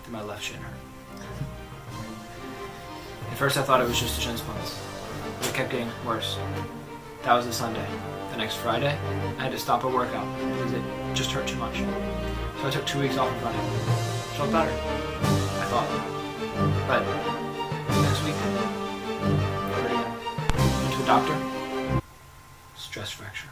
that my left shin hurt. At first I thought it was just a shin splints, but it kept getting worse. That was a Sunday. The next Friday, I had to stop a workout because it just hurt too much. So I took 2 weeks off of running. Felt better, I thought. But next week, hurt again. Went to a doctor. Stress fracture.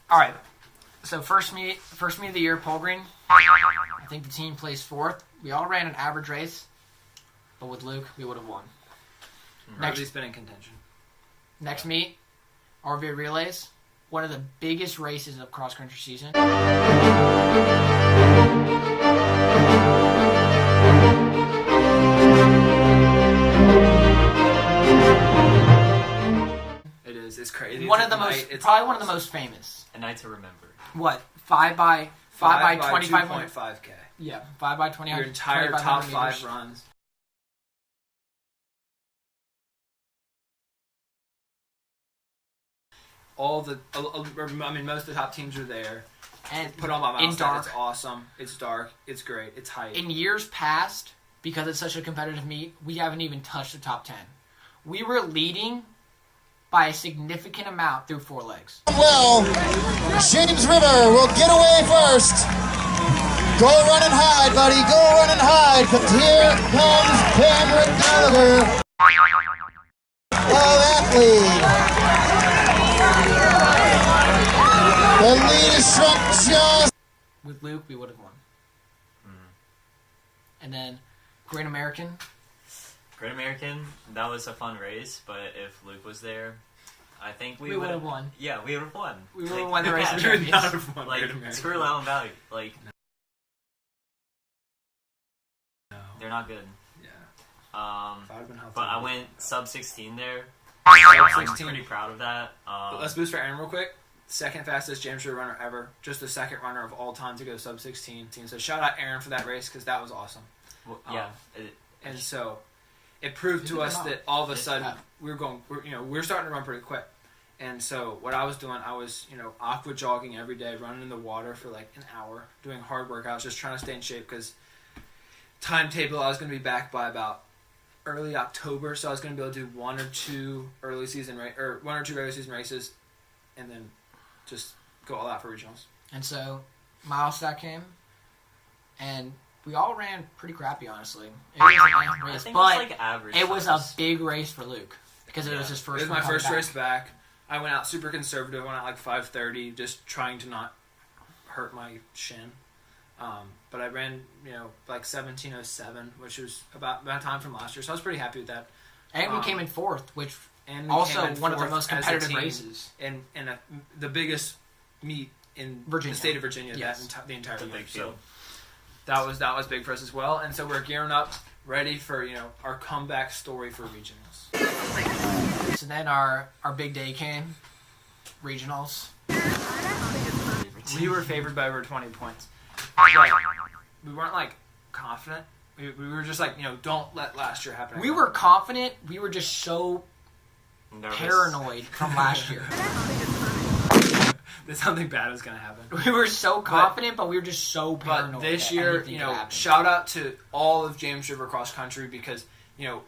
All right, so first meet of the year, Pole Green. I think the team placed fourth. We all ran an average race, but with Luke, we would have won. Next, he's been in contention. Next meet, RV Relays, one of the biggest races of cross-country season. It is. It's crazy. Probably one of the most famous. A night to remember. What? 5 by 25 2.5K. Yeah, 5 by 25. Your entire top 5 runs. Most of the top teams are there. And put on my mouse. In dark. It's awesome. It's dark. It's great. It's hype. In years past, because it's such a competitive meet, we haven't even touched the top 10. We were leading by a significant amount through 4 legs. Well, James River will get away first. Go run and hide, buddy. Go run and hide, because here comes Cameron Gallagher. Oh, that lead. The lead is shrunk just. With Luke, we would have won. And then Great American. Great American, that was a fun race, but if Luke was there, I think we would have won. Yeah, we would have won. We would have won the race. We would not have won. Like, screw Loudon Valley. Like, no. They're not good. Yeah. But I went sub 16 there. Sub 16. I'm pretty proud of that. Let's boost for Aaron real quick. Second fastest James River runner ever. Just the second runner of all time to go sub 16. So shout out Aaron for that race because that was awesome. Well, yeah. And so it proved to us that all of a sudden we're starting to run pretty quick. And so what I was doing, I was, aqua jogging every day, running in the water for like an hour, doing hard workouts, just trying to stay in shape because timetable, I was going to be back by about early October, so I was going to be able to do one or two regular season races, and then just go all out for regionals. And so Milestack came, and we all ran pretty crappy, honestly. It was an race, but average. It was a big race for Luke because it was his first. It was my first race back. I went out super conservative. Went out like 5:30, just trying to not hurt my shin. But I ran, like 17:07, which was about time from last year. So I was pretty happy with that. And we came in fourth, which also one of the most competitive races. And the biggest meet in Virginia. The state of Virginia. Yes. The entire year. Big So that was big for us as well. And so we're gearing up, ready for our comeback story for regionals. So then our big day came, regionals. We were favored by over 20 points. But we weren't like confident. We were just like, don't let last year happen again. We were confident. We were just so nervous. Paranoid from last year. That something bad was going to happen. We were so confident, but we were just so paranoid. But this year, shout out to all of James River Cross Country because,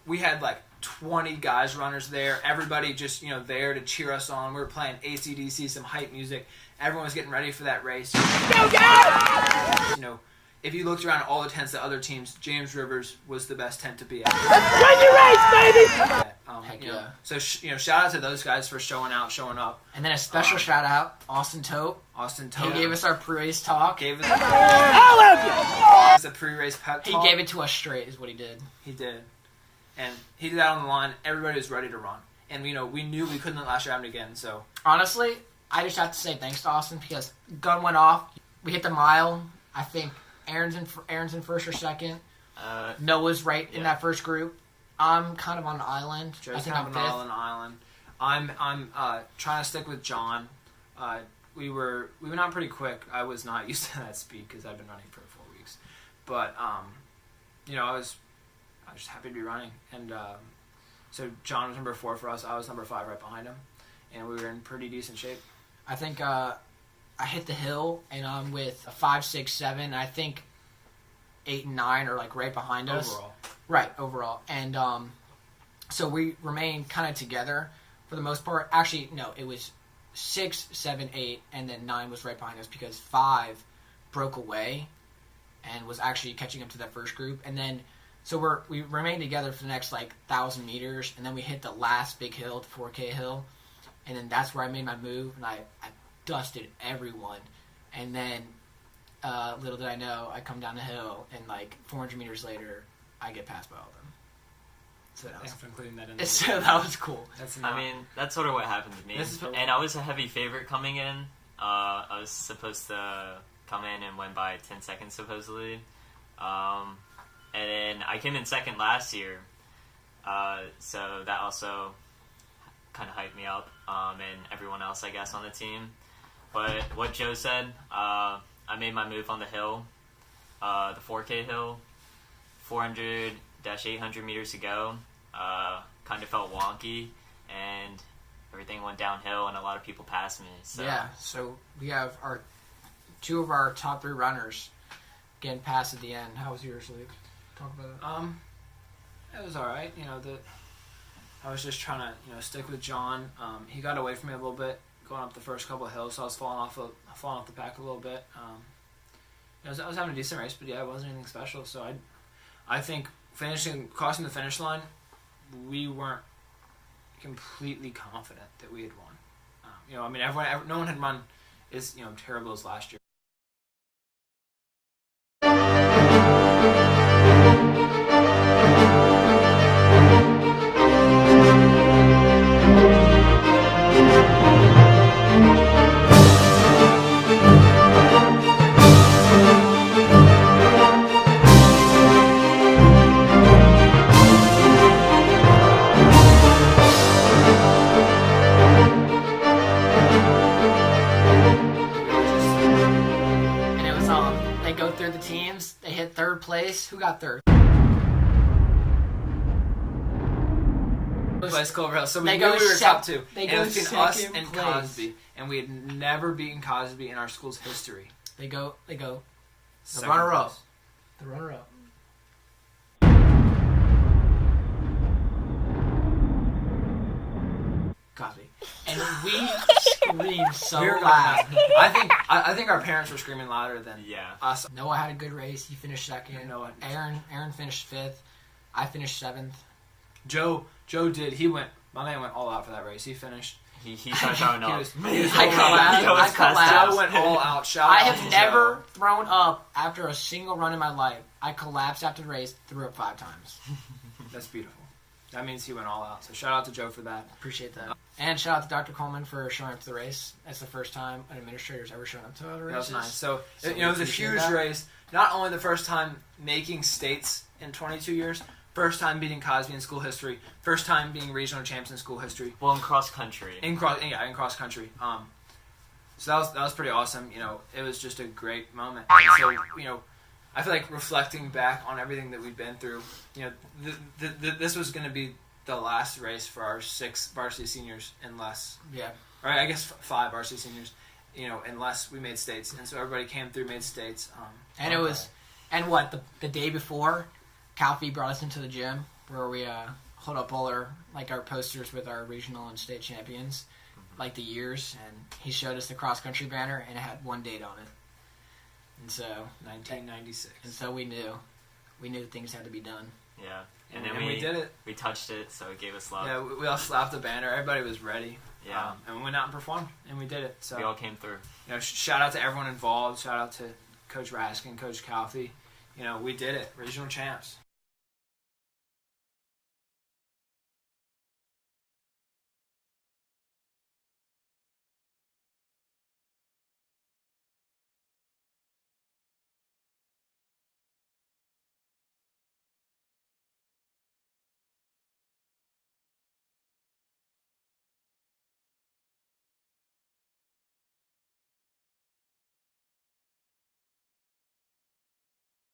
we had like 20 guys runners there. Everybody just, there to cheer us on. We were playing AC/DC, some hype music. Everyone was getting ready for that race. Go, go! If you looked around at all the tents of other teams, James Rivers was the best tent to be at. Let's win your race, baby! Heck yeah. So, shout out to those guys for showing up. And then a special shout out, Austin Tote. He gave us our pre-race talk. Gave us a pre-race pep talk. He gave it to us straight, is what he did. He did. And he did that on the line. Everybody was ready to run. And, we knew we couldn't let last year happen again, so. Honestly, I just have to say thanks to Austin because gun went off. We hit the mile. I think Aaron's in first or second. Noah's right in that first group. I'm kind of on an island. Joe's I think kind I'm of fifth. on an island. I'm trying to stick with John. we went out pretty quick. I was not used to that speed because I've been running for 4 weeks, but I was just happy to be running. And so John was number 4 for us. I was number 5 right behind him, and we were in pretty decent shape. I think I hit the hill, and I'm with a 5, 6, 7. I think 8 and 9 are like right behind us. Overall. Right, overall. And so we remained kind of together for the most part. Actually, no, it was 6, 7, 8, and then 9 was right behind us because 5 broke away and was actually catching up to that first group. And then, so we remained together for the next, 1,000 meters, and then we hit the last big hill, the 4K hill, and then that's where I made my move, and I dusted everyone. And then, little did I know, I come down the hill, and 400 meters later, I get passed by all of them. So that was, Thanks for including that in. so that was cool. That's sort of what happened to me. And I was a heavy favorite coming in. I was supposed to come in and win by 10 seconds, supposedly. And then I came in second last year. So that also kind of hyped me up, and everyone else, I guess, on the team. But what Joe said, I made my move on the hill, the 4K hill, 400-800 meters to go. Kind of felt wonky, and everything went downhill, and a lot of people passed me. So. Yeah, so we have two of our top 3 runners getting passed at the end. How was yours, Luke? Talk about it. It was all right. I was just trying to stick with John. He got away from me a little bit going up the first couple of hills, so I was falling off the pack a little bit. I was having a decent race, but yeah, it wasn't anything special. So I think crossing the finish line, we weren't completely confident that we had won. No one had run as terrible as last year. And it was they go through the teams. They hit third place. Who got third? Place Clover. So we They knew go we were sec- top 2. they And go it was between us second and place. Cosby, and we had never beaten Cosby in our school's history. They go. The Second runner-up. place. The runner-up. Cosby. And we screamed so We were going loud. nuts. I think our parents were screaming louder than us. Noah had a good race. He finished second. Noah. Aaron finished 5th. I finished 7th. Joe did. My man went all out for that race. He finished. He started throwing up. He was I collapsed. Joe went all out. Shout I out have to never Joe. thrown up after a single run in my life. I collapsed after the race, threw up 5 times. That's beautiful. That means he went all out. So shout out to Joe for that. Appreciate that. And shout out to Dr. Coleman for showing up to the race. That's the first time an administrator's ever shown up to a race. That was nice. So So it was a appreciate huge that. race. Not only the first time making states in 22 years, first time beating Cosby in school history, first time being regional champs in school history. Well, in cross country. In cross country. So that was pretty awesome. It was just a great moment. And so I feel like reflecting back on everything that we've been through. This was going to be the last race for our 6 varsity seniors, unless or I guess 5 varsity seniors. Unless we made states, and so everybody came through, made states. And it was, the day before, Calfee brought us into the gym where we hold up all our posters with our regional and state champions, the years, and he showed us the cross country banner, and it had one date on it. And so 1996. And so we knew things had to be done. Yeah. And then we did it. We touched it, so it gave us love. Yeah, we all slapped the banner. Everybody was ready. Yeah. And we went out and performed, and we did it. So we all came through. Shout out to everyone involved. Shout out to Coach Raskin, Coach Calfee. We did it. Regional champs.